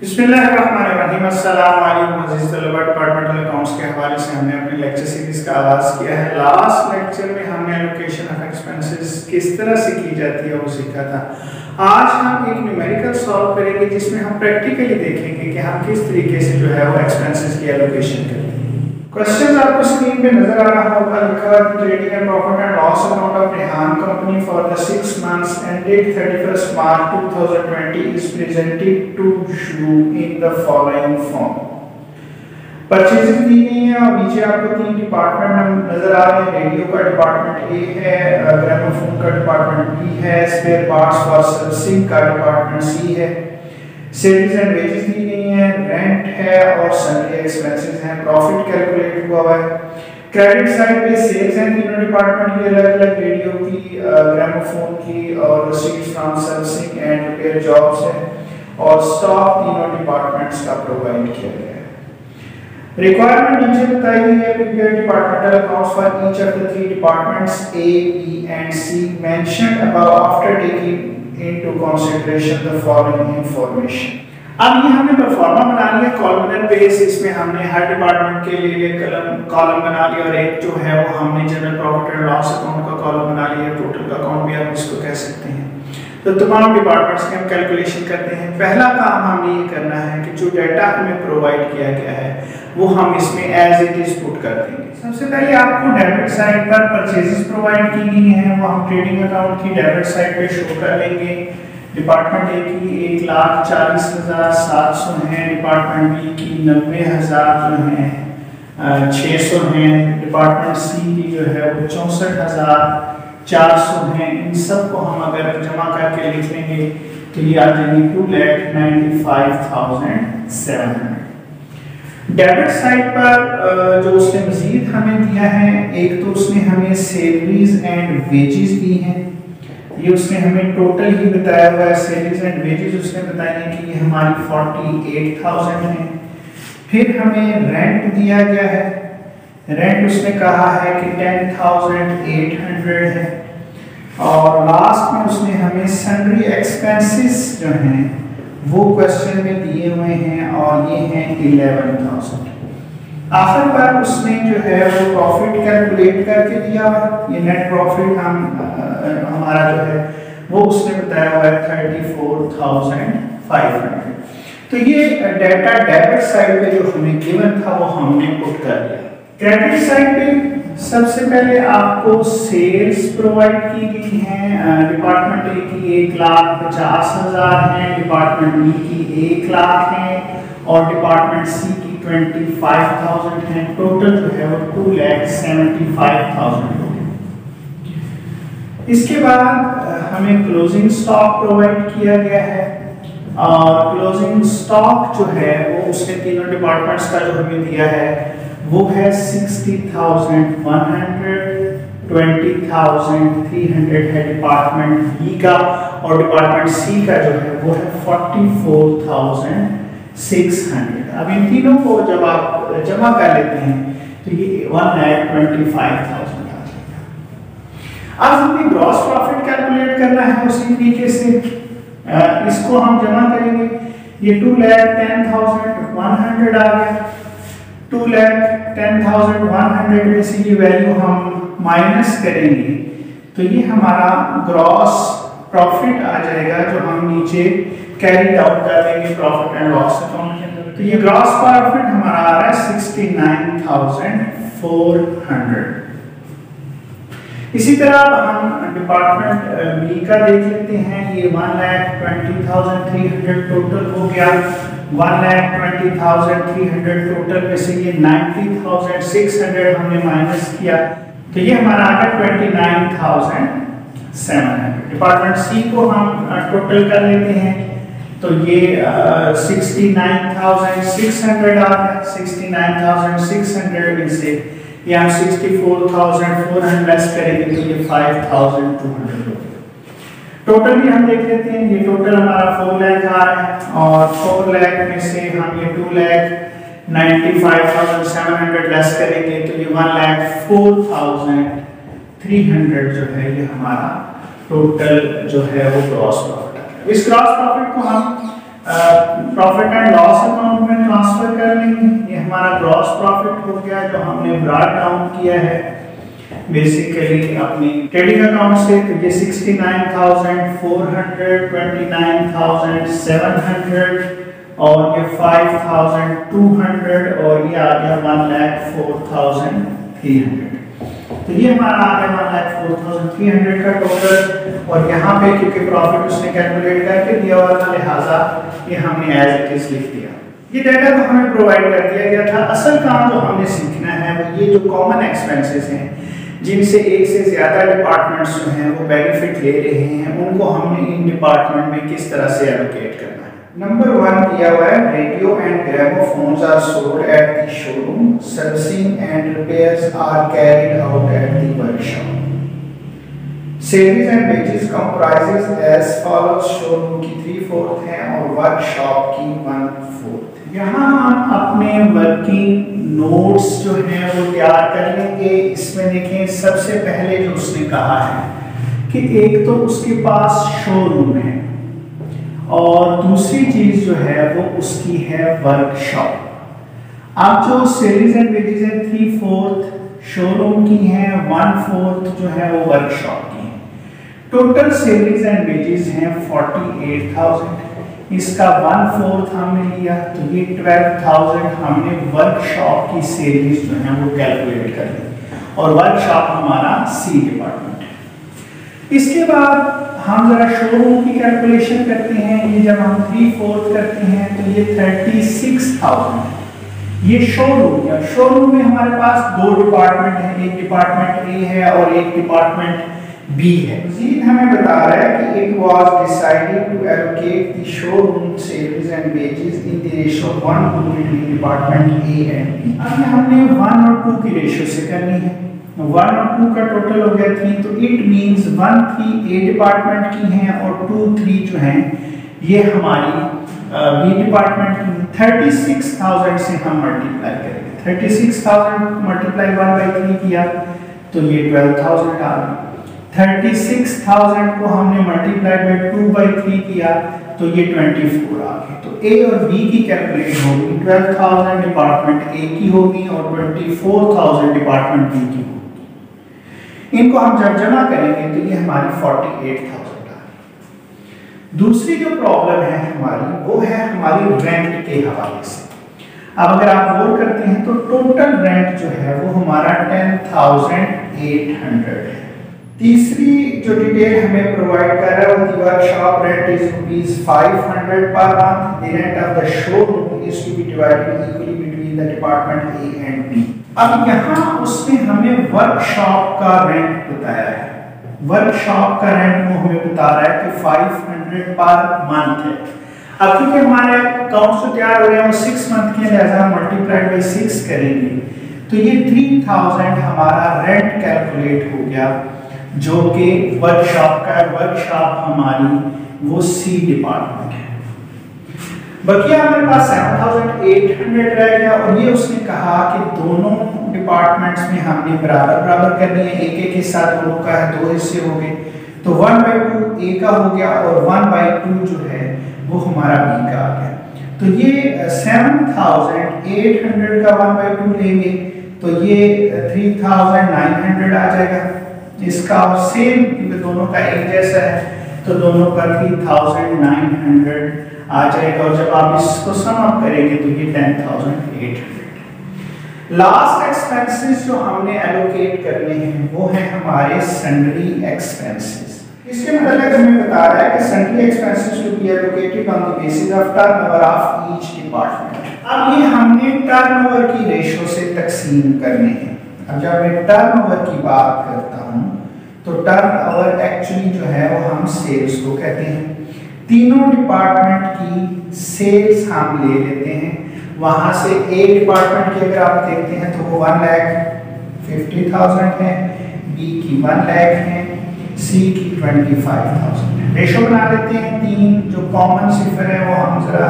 बिस्मिल्लाहिर्रहमानिर्रहीम। अस्सलाम वालेकुम अज़ीज़ तलबा। डिपार्टमेंटल अकाउंट्स के हवाले से हमने अपने लेक्चर सीरीज का आगाज़ किया है। लास्ट लेक्चर में हमने एलोकेशन ऑफ एक्सपेंसेस किस तरह से की जाती है वो सीखा था। आज हम एक न्यूमेरिकल सॉल्व करेंगे जिसमें हम प्रैक्टिकली देखेंगे कि हम किस तरीके से जो है वो एक्सपेंसेस की एलोकेशन करेंगे। क्वेश्चन आपको स्क्रीन पे नजर आ रहा होगा, लिखा है trading and profit and loss account of Rehan company for the 6 months ended 31st March 2020 is presented to you in the following form। Purchases दी गई है और नीचे आपको तीन डिपार्टमेंट नजर आ रहे हैं। रेडियो का डिपार्टमेंट ए है, ग्रामोफोन का डिपार्टमेंट बी है, स्पेयर पार्ट्स फॉर सर्विसिंग का डिपार्टमेंट सी है। सैलरीज एंड वेजेस दी गई हैं, रेंट है और सन्डे एक्सपेंसेस हैं। प्रॉफिट कैलकुलेट हुआ है। क्रेडिट साइड पे सेल्स हैं तीनों डिपार्टमेंट की अलग अलग, रेडियो की, ग्रामोफोन की और receipts from servicing and repair jobs है और स्टॉक तीनों डिपार्टमेंट्स का प्रोवाइड किया गया है। रिक्वायरमेंट नीचे बताई गई है। Prepare departmental accounts for each of the 3 departments A, B and C mentioned above after taking into consideration the following information। अब ये हमने परफॉर्मा बना लिया कॉलमनर बेस। इसमें हमने हर डिपार्टमेंट के लिए कॉलम बना लिया और एक जो है वो हमने general profit and loss account का कॉलम बना लिया, टोटल का अकाउंट भी आप इसको कह सकते हैं। तो तमाम डिपार्टमेंट्स की हम कैलकुलेशन करते हैं। पहला काम हमने ये करना है कि जो डाटा हमें प्रोवाइड किया गया है वो हम इसमें एज इट इज पुट कर देंगे। सबसे पहले आपको डेबिट साइड पर परचेजेस प्रोवाइड की गई हैं, वो हम ट्रेडिंग अकाउंट की डेबिट साइड पे शो कर लेंगे। डिपार्टमेंट ए की 1,40,700 हैं, डिपार्टमेंट बी की 90,000 जो हैं 600 हैं, डिपार्टमेंट सी की जो है वो 64,400 हैं। इन सब को हम अगर जमा करके लिख लेंगे तो ये आ जाएंगे 2,95,700। डेबिट साइड पर जो उसने मजीद हमें दिया है, एक तो उसने हमें सैलरीज एंड वेजेस दी हैं। ये उसने हमें टोटल ही बताया हुआ है। सैलरीज एंड वेजेस उसने बताया है कि ये हमारी 48,000 है। फिर हमें रेंट दिया गया है। रेंट उसने कहा है कि 10,800 है और लास्ट में उसने हमें सन्ड्री एक्सपेंसेस जो हैं वो क्वेश्चन में दिए हुए हैं और ये हैं 11,000। आखिर पर उसने जो है वो प्रॉफिट कैलकुलेट करके दिया है। ये नेट प्रॉफिट हमारा जो है वो उसने बताया हुआ है 34,500। तो ये डाटा डेबिट साइड पे जो हमें गिवन था वो हमने पुट कर दिया। क्रेडिट साइड पे सबसे पहले आपको सेल्स प्रोवाइड की गई हैं। डिपार्टमेंट ए की 1,50,000 है, डिपार्टमेंट बी की 1 लाख है और डिपार्टमेंट सी की 25,000 है। टोटल जो है वो 2,75,000 हो गया। इसके बाद हमें क्लोजिंग स्टॉक प्रोवाइड किया गया है और क्लोजिंग स्टॉक जो है वो उसने तीनों डिपार्टमेंट्स का जो हमें दिया है वो है 60,100, 20,300 है डिपार्टमेंट बी का और डिपार्टमेंट सी का जो है वो है 44,600। अब इन तीनों को जब आप जमा कर लेते हैं तो ये 1,25,000 आ जाएगा। अब हमें ग्रॉस प्रॉफिट कैलकुलेट करना है उसी तरीके से। इसको हम जमा करेंगे। ये 2,10,100 आ गया। 2,10,100 में से ये वैल्यू हम माइनस करेंगे तो ये हमारा ग्रॉस प्रॉफिट आ जाएगा जो हम नीचे कैरी आउट कर देंगे प्रॉफिट एंड लॉस अकाउंट के अंदर। तो ये ग्रॉस प्रॉफिट हमारा आ रहा है 69,400। इसी तरह हम डिपार्टमेंट बी का देख लेते हैं। ये 1,20,300 टोटल हो गया। 1,20,300 टोटल में से ये 90,600 हमने माइनस किया तो ये हमारा आ गया 29,700। डिपार्टमेंट सी को हम टोटल कर लेते हैं तो ये 69,600 आ गया। 69,600 में से ये हम 64,400 लेस करेंगे तो ये 5,200 हो गया। टोटल भी हम देख लेते हैं। ये टोटल हमारा 4 लाख आ रहा है और 4 लाख में से हम ये 2,95,700 लेस करेंगे तो ये 1,04,300 जो है ये हमारा टोटल जो है वो ग्रॉस प्रॉफिट है। इस ग्रॉस प्रॉफिट को हम प्रॉफिट एंड लॉस अकाउंट में ट्रांसफर कर लेंगे। ये हमारा ग्रॉस प्रॉफिट हो गया जो हमने ब्रॉट डाउन किया है बेसिकली अपनी ट्रेडिंग अकाउंट से। तो ये 69,400, 29,700 और ये 5,200 और ये आ गया 1,04,300। तो ये हमारा आ गया 1,04,300 का टोटल। और यहाँ पे क्योंकि प्रॉफिट उसने कैलकुलेट करके दिया हुआ था लिहाजा ये हमने एज इट इज लिख दिया। ये डाटा तो हमें प्रोवाइड कर दिया गया था। असल काम जो हमने सीखना है वो ये जो कॉमन एक्सपेंसेस हैं जिनसे एक से ज्यादा डिपार्टमेंट्स जो हैं वो बेनिफिट ले रहे हैं, उनको हमने इन डिपार्टमेंट में किस तरह से एलोकेट करना है। नंबर 1 दिया हुआ है radio and gramophones are sold at the showroom, servicing and repairs are carried out at the workshop. Salaries and wages comprises as follows, showroom की 3/4 है और वर्कशॉप की 1/4। यहाँ हम अपने वर्किंग नोट्स जो हैं वो तैयार कर लेंगे। इसमें देखें सबसे पहले जो उसने कहा है कि एक तो उसके पास शोरूम है और दूसरी चीज जो है वो उसकी है वर्कशॉप। अब जो सैलरीज एंड वेजेस है 3/4 शोरूम की है, 1/4 जो है वो वर्कशॉप की है। टोटल सैलरीज एंड वेजेस हैं 48,000। इसका 1/4 हमने लिया तो ये 12,000 हमने वर्कशॉप की सैलरीज जो है वो कैलकुलेट कर ली और वर्कशॉप हमारा सी डिपार्टमेंट है। इसके बाद हम जरा शोरूम की कैलकुलेशन करते हैं। ये जब हम 3/4 करते हैं तो ये 36,000 ये शोरूम या शोरूम में हमारे पास 2 डिपार्टमेंट हैं, एक डिपार्टमेंट ए है और एक डिपार्टमेंट बी है। मजीद हमें बता रहा है कि it was decided to allocate the showroom salaries and wages in the ratio 1:2 between department A and B. अब हमने 1 और 2 की रेशियो से करनी है। 1 और 2 का टोटल हो गया 3, तो इट मींस 1 3 ए डिपार्टमेंट की हैं और 2 3 जो हैं ये हमारी बी डिपार्टमेंट की। 36,000 से हम मल्टीप्लाई करेंगे। 36,000 मल्टीप्लाई 1/3 किया तो ये 12,000 आ गई। 36,000 को हमने मल्टीप्लाई बाय 2/3 किया तो ये 24 आ गए। तो ए और बी की कैलकुलेट होगी, 12,000 डिपार्टमेंट ए की होगी और 24,000 डिपार्टमेंट बी की होगी। इनको हम जब जमा करेंगे तो ये हमारी 48,000 आ गई। दूसरी जो प्रॉब्लम है हमारी वो है हमारी रेंट के हवाले से। अब अगर आप गौर करते हैं तो टोटल रेंट जो है वो हमारा 10,800 है। तीसरी जो डिटेल हमें प्रोवाइड कर रहा है वो workshop rent is ₹500 per month. The rent of the showroom is to be divided equally between the department A and B. अब यहाँ उसने हमें वर्कशॉप का रेंट बताया है। वर्कशॉप का रेंट वो हमें बता रहा है कि 500 पर मंथ है। अब क्योंकि हमारे अकाउंट्स तो तैयार हो रहे हैं वो 6 मंथ के, लिहाजा मल्टीप्लाइड बाय 6 करेंगे तो ये 3,000 हमारा रेंट कैलकुलेट हो गया जो कि वर्कशॉप का है। वर्कशॉप हमारी वो सी डिपार्टमेंट है। बकिया हमारे पास 7,800 रह गया और ये उसने कहा कि दोनों डिपार्टमेंट्स में हमने बराबर बराबर करनी है। एक एक हिस्सा दोनों का है, 2 हिस्से हो गए तो 1/2 ए का हो गया और 1/2 जो है वो हमारा बी का आ गया। तो ये 7,800 का 1/2 लेंगे तो ये 3,900 आ जाएगा। इसका सेम दोनों का एक जैसा है तो दोनों का 3,900 आ जाएगा और जब आप इसको सम अप करेंगे तो ये 10,800। लास्ट एक्सपेंसेस जो हमने एलोकेट करने हैं वो है हमारे सन्ड्री एक्सपेंसेस। इसके मतलब हमें बता रहा है कि sundry expenses to be allocated on the basis of turnover of each department. अब ये हमने टर्नओवर की रेशियो से तकसीम करने हैं। अब जब मैं टर्नओवर की बात करता हूं तो टर्नओवर एक्चुअली जो है वो हम सेल्स को कहते हैं। तीनों डिपार्टमेंट की सेल्स हम ले लेते हैं। वहां से ए डिपार्टमेंट की अगर आप देखते हैं तो वो 1,50,000 है, बी की 1 लाख है, सी की 25,000 है। रेशो बना लेते हैं। 3 जो कॉमन सिफर है वो हम जरा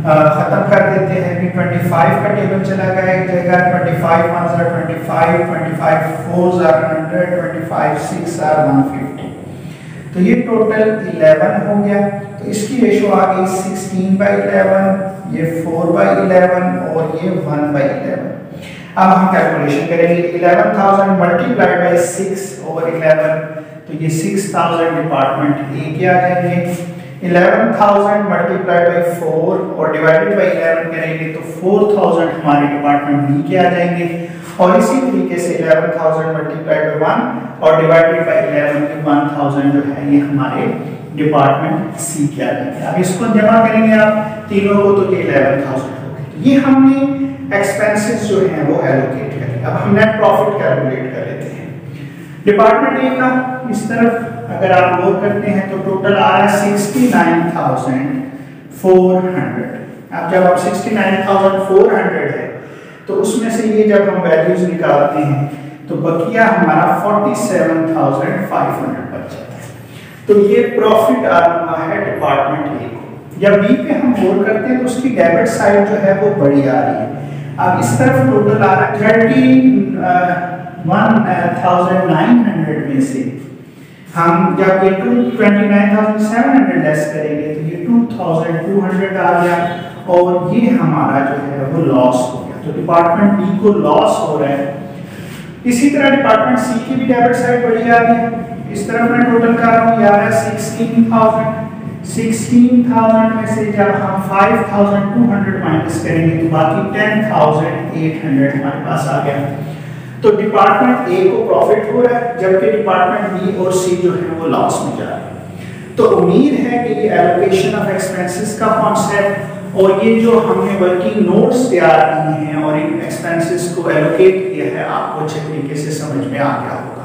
खत्म कर देते हैं कि 25 का टेबल चला गया एक जगह, 25 1s are 25, 25 4s are 100, 25 6s are 150। तो ये टोटल 11 हो गया। तो इसकी रेशो आ गई 16/11, ये 4/11 और ये 1/11। अब हम कैलकुलेशन करेंगे 11,000 मल्टीप्लाइड बाय 6 ओवर 11, तो ये 6,000 डिपार्टमेंट ए के आ जाएंगे। 11,000 मल्टीप्लाइड बाय 4 और डिवाइडेड बाय 11 करेंगे तो 4,000 हमारे डिपार्टमेंट बी के आ जाएंगे। और इसी तरीके से 11,000 मल्टीप्लाइड बाय 1 और डिवाइडेड बाय 11 के 1,000 जो है ये हमारे डिपार्टमेंट सी के आ जाएंगे। अब इसको जमा करेंगे आप तीनों को तो ये 11,000 हो गए। ये हमने एक्सपेंसेस जो हैं वो एलोकेट करें। अब हम नेट प्रॉफिट कैलकुलेट कर लेते हैं। डिपार्टमेंट ए का इस तरफ अगर आप गौर करते हैं तो टोटल आ रहा है 69,400। अब जब आप 69,400 है तो उसमें से ये जब हम वैल्यूज निकालते हैं तो बकिया हमारा 47,500 बच जाता है। तो ये प्रॉफिट आ रहा है डिपार्टमेंट ए को। जब बी पे हम गौर करते हैं तो उसकी डेबिट साइड जो है वो बड़ी आ रही है। अब इस तरफ टोटल आ रहा है 31,900 में से हम जब ये 29,700 लेस करेंगे तो ये 2,200 आ गया और ये हमारा जो है वो लॉस हो गया। तो डिपार्टमेंट बी को लॉस हो रहा है। इसी तरह डिपार्टमेंट सी की भी डेबिट साइड बढ़ी आ रही है। इस तरफ मैं टोटल कर रहा हूँ, ये आ रहा है 16,000 में से जब हम 5,200 माइनस करेंगे तो बाकी 10,800 हमारे पास आ गया। तो डिपार्टमेंट ए को प्रॉफिट हो रहा है जबकि डिपार्टमेंट बी और सी जो है वो लॉस में जा रहा है। तो उम्मीद है कि ये एलोकेशन ऑफ एक्सपेंसेस का कॉन्सेप्ट और ये जो हमने वर्किंग नोट्स तैयार किए हैं और इन एक्सपेंसेस को एलोकेट किया है आपको अच्छे तरीके से समझ में आ गया होगा।